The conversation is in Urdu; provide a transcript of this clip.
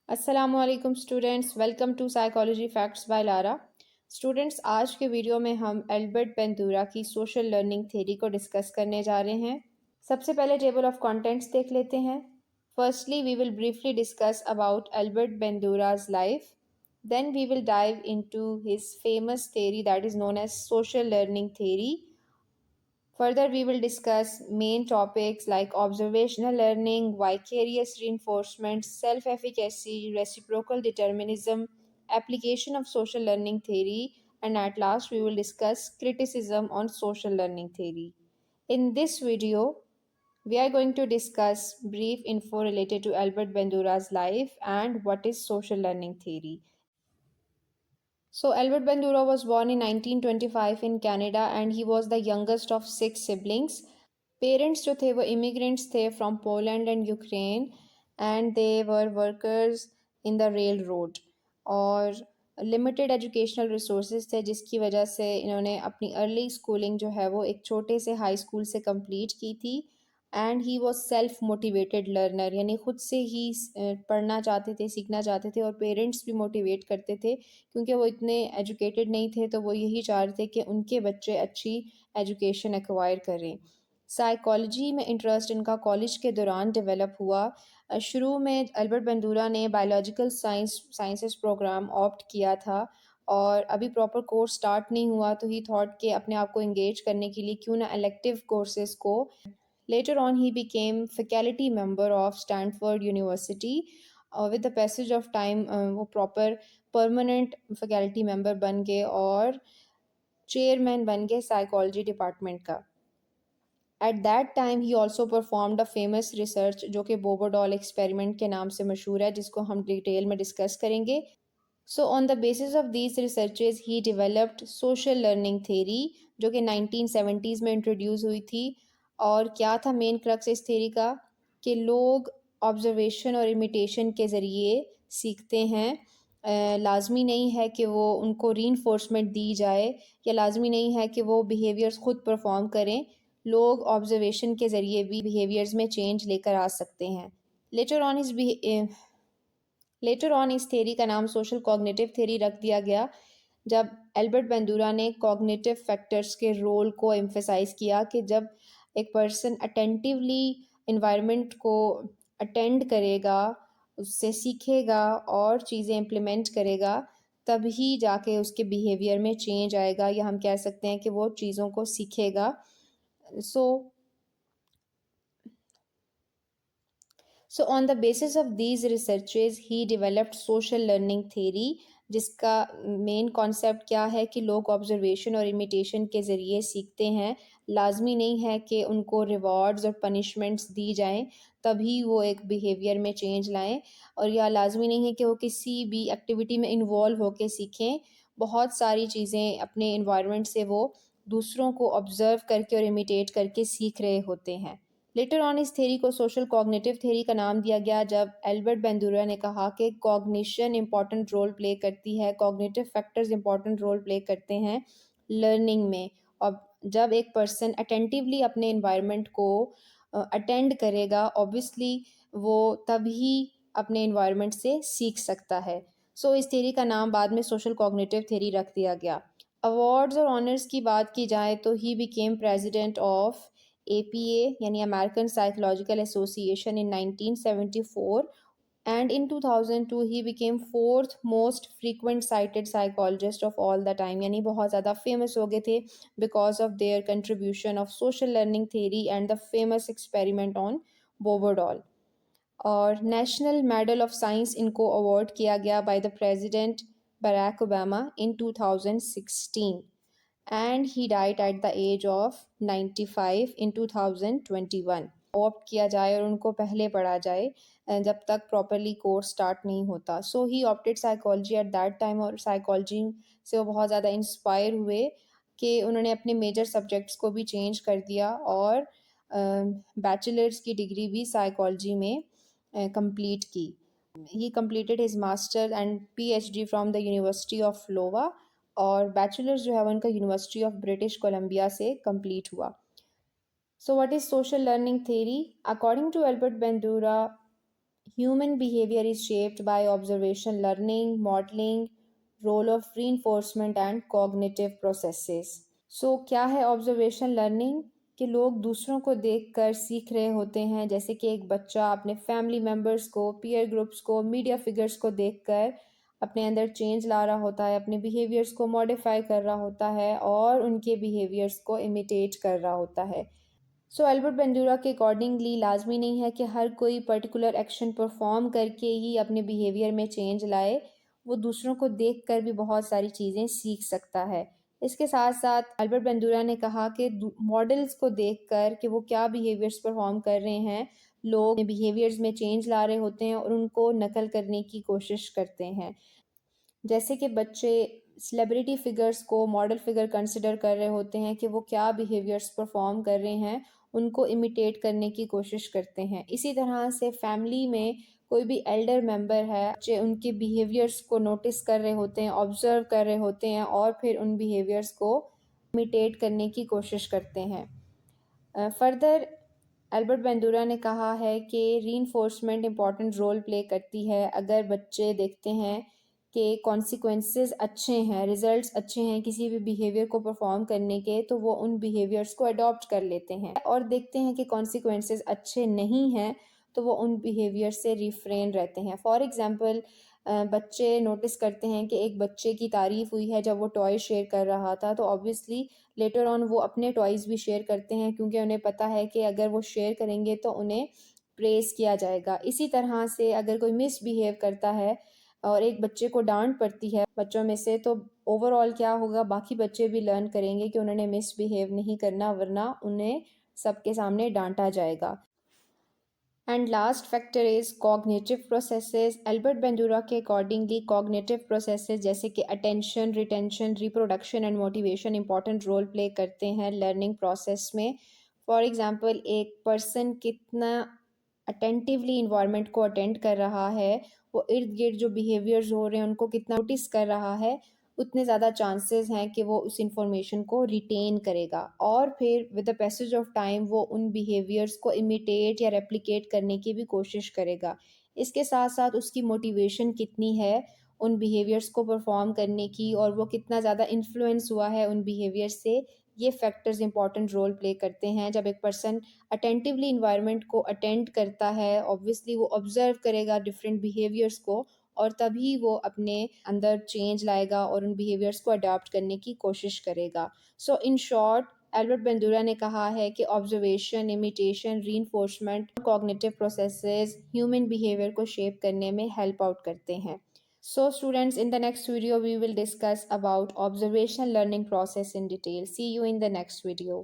السلام علیکم students, welcome to psychology facts by Lara. Students, آج کے ویڈیو میں ہم البرٹ بندورا کی سوشل لرننگ تھیری کو ڈسکس کرنے جا رہے ہیں۔ سب سے پہلے ٹیبل آف کانٹینٹس دیکھ لیتے ہیں۔ Firstly we will briefly discuss about Albert Bandura's life, then we will dive into his famous theory that is known as social learning theory. Further, we will discuss main topics like observational learning, vicarious reinforcement, self-efficacy, reciprocal determinism, application of social learning theory, and at last we will discuss criticism on social learning theory. In this video, we are going to discuss brief info related to Albert Bandura's life and what is social learning theory. So, Albert Bandura was born in 1925 in Canada and he was the youngest of 6 siblings. Parents جو تھے وہ امیگرینٹس تھے from Poland and Ukraine and they were workers in the railroad, اور لمیٹڈ ایجوکیشنل ریسورسز تھے جس کی وجہ سے انہوں نے اپنی ارلی اسکولنگ جو ہے وہ ایک چھوٹے سے ہائی اسکول سے کمپلیٹ کی تھی۔ And he was self motivated learner, یعنی خود سے ہی پڑھنا چاہتے تھے، سیکھنا چاہتے تھے، اور پیرنٹس بھی موٹیویٹ کرتے تھے کیونکہ وہ اتنے ایجوکیٹڈ نہیں تھے، تو وہ یہی چاہتے تھے کہ ان کے بچے اچھی ایجوکیشن ایکوائر کریں۔ سائیکالوجی میں انٹرسٹ ان کا کالج کے دوران ڈیولپ ہوا۔ شروع میں البرٹ بندورا نے بایولوجیکل سائنسز پروگرام آپٹ کیا تھا، اور ابھی پراپر کورس سٹارٹ نہیں ہوا، تو ہی تھاٹ کہ اپنے آپ کو انگیج کرنے کے لیے کیوں نہ الیکٹیو کورسز کو۔ Later on he became faculty member of Stanford university. With the passage of time وہ پراپر پرماننٹ فیکلٹی ممبر بن گئے اور چیئرمین بن گئے سائیکالوجی ڈپارٹمنٹ کا۔ At that time he also performed a famous research جو کہ بوبوڈال ایکسپیریمنٹ کے نام سے مشہور ہے، جس کو ہم ڈیٹیل میں ڈسکس کریں گے۔ So on the basis of these researches he developed social learning theory جو کہ 1970s میں انٹروڈیوس ہوئی تھی۔ اور کیا تھا مین کرکس اس تھیری کا؟ کہ لوگ آبزرویشن اور امیٹیشن کے ذریعے سیکھتے ہیں۔ لازمی نہیں ہے کہ وہ ان کو ری انفورسمنٹ دی جائے، یا لازمی نہیں ہے کہ وہ بیہیویئرس خود پرفارم کریں۔ لوگ آبزرویشن کے ذریعے بھی بیہیویئرز میں چینج لے کر آ سکتے ہیں۔ لیٹر آن اس تھیری کا نام سوشل کوگنیٹو تھیری رکھ دیا گیا جب البرٹ بندورا نے کوگنیٹو فیکٹرز کے رول کو ایمفیسائز کیا کہ جب ایک پرسن اٹینٹیولی انوائرمنٹ کو اٹینڈ کرے گا، اس سے سیکھے گا اور چیزیں امپلیمنٹ کرے گا، تب ہی جا کے اس کے بیہیویئر میں چینج آئے گا، یا ہم کہہ سکتے ہیں کہ وہ چیزوں کو سیکھے گا۔ So on the basis of these researches he developed social learning theory، جس کا مین کانسیپٹ کیا ہے کہ لوگ آبزرویشن اور امیٹیشن کے ذریعے سیکھتے ہیں۔ لازمی نہیں ہے کہ ان کو ریوارڈز اور پنشمنٹس دی جائیں تبھی وہ ایک بیہیویئر میں چینج لائیں، اور یا لازمی نہیں ہے کہ وہ کسی بھی ایکٹیویٹی میں انوالو ہو کے سیکھیں۔ بہت ساری چیزیں اپنے انوائرمنٹ سے وہ دوسروں کو آبزرو کر کے اور امیٹیٹ کر کے سیکھ رہے ہوتے ہیں۔ لیٹر آن اس تھیری کو سوشل کوگنیٹو تھیری کا نام دیا گیا جب البرٹ بندورا نے کہا کہ کوگنیشن امپورٹنٹ رول پلے کرتی ہے، cognitive factors important role play کرتے ہیں لرننگ میں، اور جب ایک پرسن اٹینٹیولی اپنے انوائرمنٹ کو اٹینڈ کرے گا اوبیسلی وہ تبھی اپنے انوائرمنٹ سے سیکھ سکتا ہے۔ سو اس تھیری کا نام بعد میں سوشل کوگنیٹو تھیری رکھ دیا گیا۔ ایوارڈز اور آنرز کی بات کی جائے تو he became president of APA یعنی American Psychological Association in 1974, and in 2002 he became fourth most frequent cited psychologist of all the time، یعنی بہت زیادہ فیمس ہو گئے تھے because of their contribution of social learning theory and the famous experiment on Bobo-doll۔ اور نیشنل میڈل آف سائنس ان کو اوارڈ کیا گیا by the president Barack Obama in 2016، and he died at the age of 95 in 2021۔ Opt کیا جائے اور ان کو پہلے پڑھا جائے جب تک پراپرلی کورس سٹارٹ نہیں ہوتا۔ So he opted psychology at that time, اور سائیکالوجی سے وہ بہت زیادہ انسپائر ہوئے کہ انہوں نے اپنے میجر سبجیکٹس کو بھی چینج کر دیا، اور بیچلرس کی ڈگری بھی سائیکالوجی میں کمپلیٹ کی۔ He completed his master and PhD from the university of Iowa, اور بیچلرز جو ہے وہ ان کا یونیورسٹی آف برٹش کولمبیا سے کمپلیٹ ہوا۔ So what is social learning theory? According to Albert Bandura, Human behavior is shaped by observation, learning, modeling, role of reinforcement and cognitive processes. So کیا ہے observation learning؟ کہ لوگ دوسروں کو دیکھ کر سیکھ رہے ہوتے ہیں، جیسے کہ ایک بچہ اپنے فیملی ممبرس کو، پیئر گروپس کو، میڈیا فگرز کو دیکھ کر اپنے اندر چینج لا رہا ہوتا ہے، اپنے بیہیویئرس کو ماڈیفائی کر رہا ہوتا ہے اور ان کے بیہیویئرس کو امیٹیٹ کر رہا ہوتا ہے۔ سو البرٹ بندورا کے اکارڈنگلی لازمی نہیں ہے کہ ہر کوئی پرٹیکولر ایکشن پرفارم کر کے ہی اپنے بیہیویئر میں چینج لائے، وہ دوسروں کو دیکھ کر بھی بہت ساری چیزیں سیکھ سکتا ہے۔ اس کے ساتھ ساتھ البرٹ بندورا نے کہا کہ ماڈلز کو دیکھ کر کہ وہ کیا بیہیویئرس پرفارم کر رہے ہیں، لوگ بیہیویئرز میں چینج لا رہے ہوتے ہیں اور ان کو نقل کرنے کی کوشش کرتے ہیں۔ جیسے کہ بچے سلیبریٹی فگرز کو ماڈل فگر کنسیڈر کر رہے ہوتے ہیں کہ وہ کیا بیہیویئرس پرفارم کر رہے ہیں، ان کو امیٹیٹ کرنے کی کوشش کرتے ہیں۔ اسی طرح سے فیملی میں کوئی بھی ایلڈر ممبر ہے، بچے ان کے بیہیویئرس کو نوٹس کر رہے ہوتے ہیں، آبزرو کر رہے ہوتے ہیں اور پھر ان بیہیویئرس کو امیٹیٹ کرنے کی کوشش کرتے ہیں۔ فردر البرٹ بندورا نے کہا ہے کہ ری انفورسمنٹ امپورٹنٹ رول پلے کرتی ہے۔ اگر بچے دیکھتے ہیں کہ کانسیکوینسز اچھے ہیں، ریزلٹس اچھے ہیں کسی بھی بیہیویئر کو پرفارم کرنے کے، تو وہ ان بیہیویئرس کو اڈاپٹ کر لیتے ہیں، اور دیکھتے ہیں کہ کانسیکوینسز اچھے نہیں ہیں تو وہ ان بیہیویئر سے ریفرین رہتے ہیں۔ فار ایگزامپل بچے نوٹس کرتے ہیں کہ ایک بچے کی تعریف ہوئی ہے جب وہ ٹوائے شیئر کر رہا تھا، تو آبویسلی لیٹر آن وہ اپنے ٹوائز بھی شیئر کرتے ہیں، کیونکہ انہیں پتہ ہے کہ اگر وہ شیئر کریں گے تو انہیں پریز کیا جائے گا۔ اسی طرح سے اگر کوئی مس بیہیو کرتا ہے اور ایک بچے کو ڈانٹ پڑتی ہے بچوں میں سے، تو اوور آل کیا ہوگا، باقی بچے بھی لرن کریں گے کہ انہوں نے مس بیہیو نہیں کرنا، ورنہ انہیں سب کے سامنے ڈانٹا جائے گا۔ And last factor is cognitive processes. Albert Bandura کے اکارڈنگلی کوگنیٹو پروسیسز جیسے کہ attention, retention, reproduction and motivation important role play کرتے ہیں لرننگ پروسیس میں۔ فار ایگزامپل ایک پرسن کتنا اٹینٹیولی انوائرمنٹ کو اٹینڈ کر رہا ہے، وہ ارد گرد جو بیہیویئرز ہو رہے ہیں ان کو کتنا نوٹس کر رہا ہے، اتنے زیادہ چانسز ہیں کہ وہ اس انفارمیشن کو ریٹین کرے گا، اور پھر with the passage of time وہ ان بیہیویئرس کو امیٹیٹ یا ریپلیکیٹ کرنے کی بھی کوشش کرے گا۔ اس کے ساتھ ساتھ اس کی موٹیویشن کتنی ہے ان بیہیویئرس کو پرفارم کرنے کی، اور وہ کتنا زیادہ انفلوئنس ہوا ہے ان بیہیویئر سے، یہ فیکٹرز امپورٹنٹ رول پلے کرتے ہیں۔ جب ایک پرسن اٹینٹیولی انوائرمنٹ کو اٹینڈ کرتا ہے، obviously وہ آبزرو کرے گا ڈفرینٹ بیہیویئرس کو، اور تبھی وہ اپنے اندر چینج لائے گا اور ان بیہیویئرس کو اڈاپٹ کرنے کی کوشش کرے گا۔ سو ان شارٹ البرٹ بندورا نے کہا ہے کہ observation, imitation, reinforcement, cognitive processes human behaviour کو شیپ کرنے میں ہیلپ آؤٹ کرتے ہیں۔ So students, in the next video we will discuss about observation learning process in detail. See you in the next video.